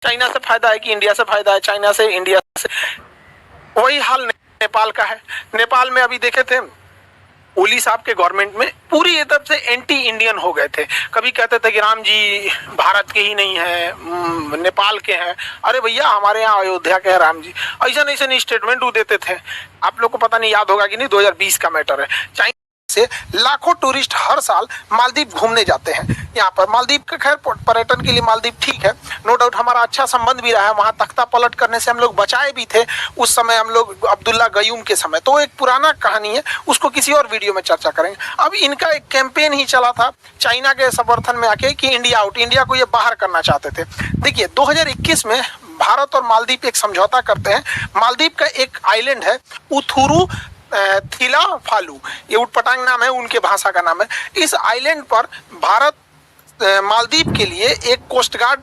China से फायदा है कि इंडिया से फायदा है, चाइना से इंडिया से। वही हाल नेपाल का है। नेपाल में अभी देखे थे ओली साहब के गवर्नमेंट में पूरी ये तरफ से एंटी इंडियन हो गए थे। कभी कहते थे कि राम जी भारत के ही नहीं है, नेपाल के हैं। अरे भैया हमारे यहाँ अयोध्या के हैं राम जी। ऐसा नहीं स्टेटमेंट वो देते थे। आप लोग को पता नहीं याद होगा कि नहीं, 2020 का मैटर है। चाइना से लाखों टूरिस्ट हर साल मालदीव घूमने जाते हैं। यहाँ पर मालदीव का खैर पर्यटन के लिए मालदीव ठीक है, नो डाउट हमारा अच्छा संबंध भी रहा है। वहाँ तख्ता पलट करने से हम लोग बचाए भी थे उस समय, हम लोग अब्दुल्ला गयूम के समय। तो एक पुराना कहानी है, उसको किसी और वीडियो में चर्चा करेंगे। अब इनका एक कैंपेन ही चला था चाइना के समर्थन में आके कि इंडिया आउट, इंडिया को ये बाहर करना चाहते थे। देखिए 2021 में भारत और मालदीव एक समझौता करते हैं। मालदीव का एक आइलैंड है उथुरू थिला फालू, ये उटपटांग नाम है, उनके भाषा का नाम है। इस आइलैंड पर भारत मालदीव के लिए एक कोस्ट गार्ड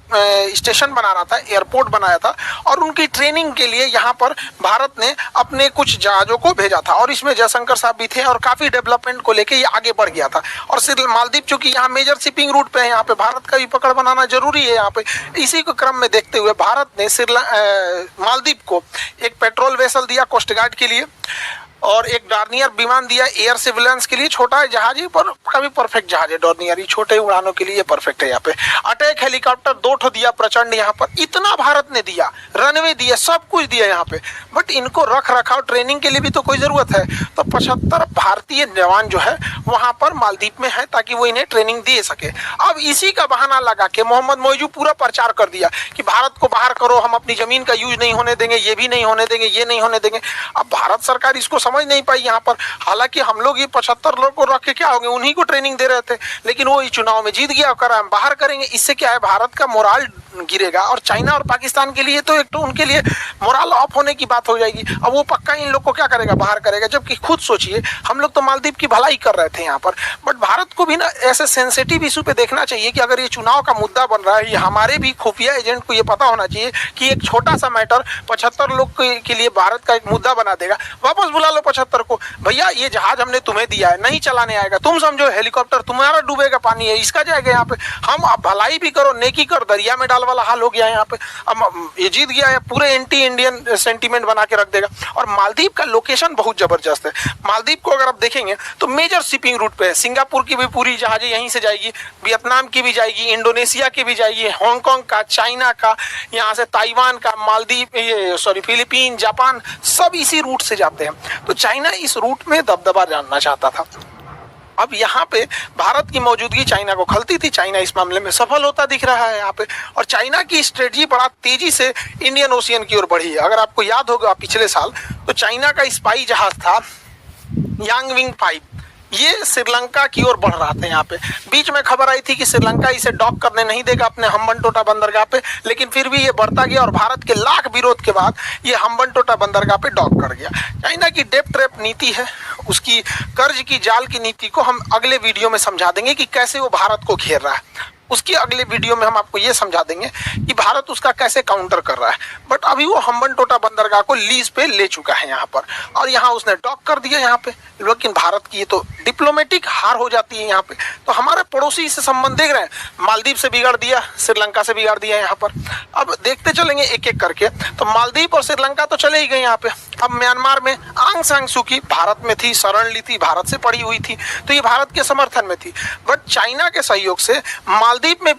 स्टेशन बना रहा था, एयरपोर्ट बनाया था, और उनकी ट्रेनिंग के लिए यहाँ पर भारत ने अपने कुछ जहाज़ों को भेजा था। और इसमें जयशंकर साहब भी थे और काफ़ी डेवलपमेंट को लेके ये आगे बढ़ गया था। और सिर्फ मालदीव चूंकि यहाँ मेजर शिपिंग रूट पे है, यहाँ पे भारत का भी पकड़ बनाना जरूरी है यहाँ पे। इसी को क्रम में देखते हुए भारत ने मालदीव को एक पेट्रोल वेसल दिया कोस्ट गार्ड के लिए, और एक डॉर्नियर विमान दिया एयर सर्विलांस के लिए। छोटा जहाज ही पर काफी परफेक्ट जहाज है डॉर्नियर, ये छोटे उड़ानों के लिए परफेक्ट है। यहाँ पे अटैक हेलीकॉप्टर 2 ठो दिया प्रचंड, यहाँ पर इतना भारत ने दिया, रनवे दिया, सब कुछ दिया यहाँ पे। बट इनको रख रखाव ट्रेनिंग के लिए भी तो कोई जरूरत है। तो 75 भारतीय जवान जो है वहां पर मालदीव में है ताकि वो इन्हें ट्रेनिंग दे सके। अब इसी का बहाना लगा के मोहम्मद मोइजू पूरा प्रचार कर दिया कि भारत को बाहर करो, हम अपनी जमीन का यूज नहीं होने देंगे, ये भी नहीं होने देंगे, ये नहीं होने देंगे। अब भारत सरकार इसको समझ नहीं पाई यहाँ पर। हालांकि हम लोग ये 75 लोग को रख के क्या होंगे, उन्हीं को ट्रेनिंग दे रहे थे, लेकिन वो इस चुनाव में जीत गया, करा हम बाहर करेंगे। इससे क्या है, भारत का मोराल गिरेगा। और चाइना और पाकिस्तान के लिए तो एक तो उनके लिए मोराल ऑफ होने की बात हो जाएगी। अब वो पक्का इन लोग को क्या करेगा, बाहर करेगा। जबकि खुद सोचिए, हम लोग तो मालदीव की भलाई कर रहे थे यहाँ पर, बट भारत को भी ना ऐसे सेंसिटिव इशू पे देखना चाहिए कि अगर ये चुनाव का मुद्दा बन रहा है, ये हमारे भी खुफिया एजेंट को ये पता होना चाहिए कि एक छोटा सा मैटर 75 लोग के लिए भारत का एक मुद्दा बना देगा। वापस बुला लो 75 को, भैया ये जहाज हमने तुम्हें दिया है, नहीं चलाने आएगा, तुम समझो हेलीकॉप्टर तुम्हारा डूबेगा, पानी है इसका जाएगा यहाँ पे। हम अब भलाई भी करो, नेकी कर, दरिया में डाल वाला हाल हो गया है यहाँ पे। अब ये जीत गया है, पूरे एंटी इंडियन सेंटीमेंट बना के रख देगा। और मालदीव का लोकेशन बहुत जबरदस्त है। मालदीव को अगर आप देखेंगे तो मेजर शिपिंग रूट पे है। सिंगापुर की भी पूरी जहाजें यहीं से जाएगी, वियतनाम की भी जाएगी, इंडोनेशिया की भी जाएगी, हांगकांग का, चाइना का, यहाँ से ताइवान का, फिलीपीन, जापान, सब इसी रूट से जाते हैं। तो चाइना इस रूट में दबदबा जानना चाहता था। अब यहाँ पे भारत की मौजूदगी चाइना को खलती थी। चाइना इस मामले में सफल होता दिख रहा है यहाँ पे। और चाइना की स्ट्रेटजी बड़ा तेजी से इंडियन ओशियन की ओर बढ़ी है। अगर आपको याद होगा पिछले साल, तो चाइना का स्पाई जहाज था यांगविंग 5, ये श्रीलंका की ओर बढ़ रहा था। यहाँ पे बीच में खबर आई थी कि श्रीलंका इसे डॉक करने नहीं देगा अपने हम्बनटोटा बंदरगाह पे, लेकिन फिर भी ये बढ़ता गया और भारत के लाख विरोध के बाद ये हम्बनटोटा बंदरगाह पे डॉक कर गया। चाइना की डेप ट्रैप नीति है, उसकी कर्ज की जाल की नीति को हम अगले वीडियो में समझा देंगे कि कैसे वो भारत को घेर रहा है। उसकी अगले वीडियो में हम आपको ये समझा देंगे कि भारत उसका कैसे काउंटर कर रहा है। बट अभी वो हम्बनटोटा बंदरगाह को लीज पे ले चुका है यहाँ पर, और यहाँ उसने डॉक कर दिया यहाँ पे। लेकिन भारत की ये तो डिप्लोमेटिक हार हो जाती है यहाँ पे। तो हमारे पड़ोसी से संबंध देख रहे हैं, मालदीव से बिगाड़ दिया, श्रीलंका से बिगाड़ दिया यहाँ पर। अब देखते चलेंगे एक एक करके। तो मालदीव और श्रीलंका तो चले ही गए यहाँ पे। अब म्यांमार में आंग सान सू की भारत में थी, शरण ली थी, भारत से पड़ी हुई थी, तो ये भारत के समर्थन में थी। बट चाइना के सहयोग से मालदीव में,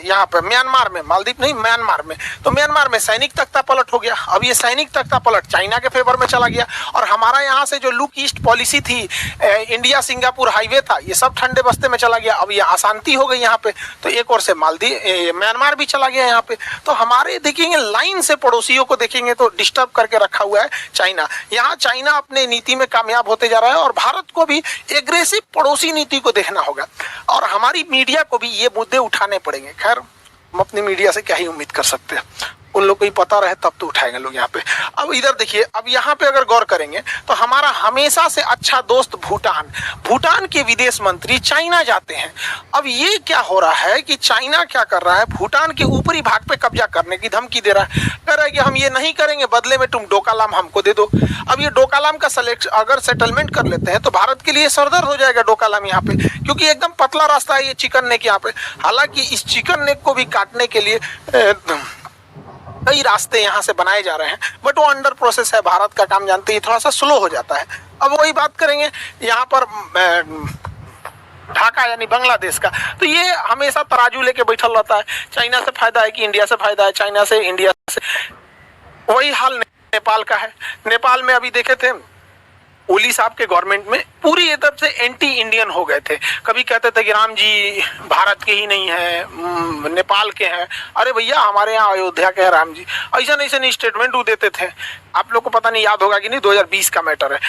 यहाँ पे म्यांमार में, मालदीव नहीं म्यांमार में, तो म्यांमार में सैनिक तख्ता पलट हो गया। अब ये सैनिक तख्ता पलट चाइना के फेवर में चला गया। और हमारा यहाँ से जो लुक ईस्ट पॉलिसी थी, इंडिया सिंगापुर हाईवे था, ये सब ठंडे बस्ते में चला गया। अब ये अशांति हो गई यहाँ पे, तो एक और से म्यांमार भी चला गया यहाँ पे। तो हमारे देखेंगे लाइन से पड़ोसियों को देखेंगे तो डिस्टर्ब करके रखा हुआ है चाइना। यहाँ चाइना अपने नीति में कामयाब होते जा रहा है और भारत को भी एग्रेसिव पड़ोसी नीति को देखना होगा। और हमारी मीडिया को भी ये मुद्दे उठाने पड़ेंगे। खैर हम अपनी मीडिया से क्या ही उम्मीद कर सकते हैं, उन लोग को ही पता रहे तब तो उठाएंगे लोग यहाँ पे। अब इधर देखिए, अब यहाँ पे अगर गौर करेंगे तो हमारा हमेशा से अच्छा दोस्त भूटान के विदेश मंत्री चाइना जाते हैं। अब ये क्या हो रहा है कि चाइना क्या कर रहा है, भूटान के ऊपरी भाग पे कब्जा करने की धमकी दे रहा है। कह रहा है कि हम ये नहीं करेंगे, बदले में तुम डोकालाम हमको दे दो। अब ये डोकालाम का अगर सेटलमेंट कर लेते हैं तो भारत के लिए सरदर्द हो जाएगा डोकालाम यहाँ पे, क्योंकि एकदम पतला रास्ता है ये चिकन नेक यहाँ पे। हालांकि इस चिकन नेक को भी काटने के लिए कई रास्ते यहाँ से बनाए जा रहे हैं, बट वो अंडर प्रोसेस है। भारत का काम जानते ही थोड़ा सा स्लो हो जाता है। अब वही बात करेंगे यहाँ पर ढाका यानी बांग्लादेश का, तो ये हमेशा तराजू लेके बैठल रहता है। चाइना से फायदा है कि इंडिया से फायदा है, चाइना से इंडिया से। वही हाल नेपाल का है। नेपाल में अभी देखे थे ओली साहब के गवर्नमेंट में पूरी तरफ से एंटी इंडियन हो गए थे। कभी कहते थे कि राम जी भारत के ही नहीं है, नेपाल के हैं। अरे भैया हमारे यहाँ अयोध्या के हैं राम जी। ऐसा नहीं स्टेटमेंट वो देते थे। आप लोग को पता नहीं याद होगा कि नहीं, 2020 का मैटर है।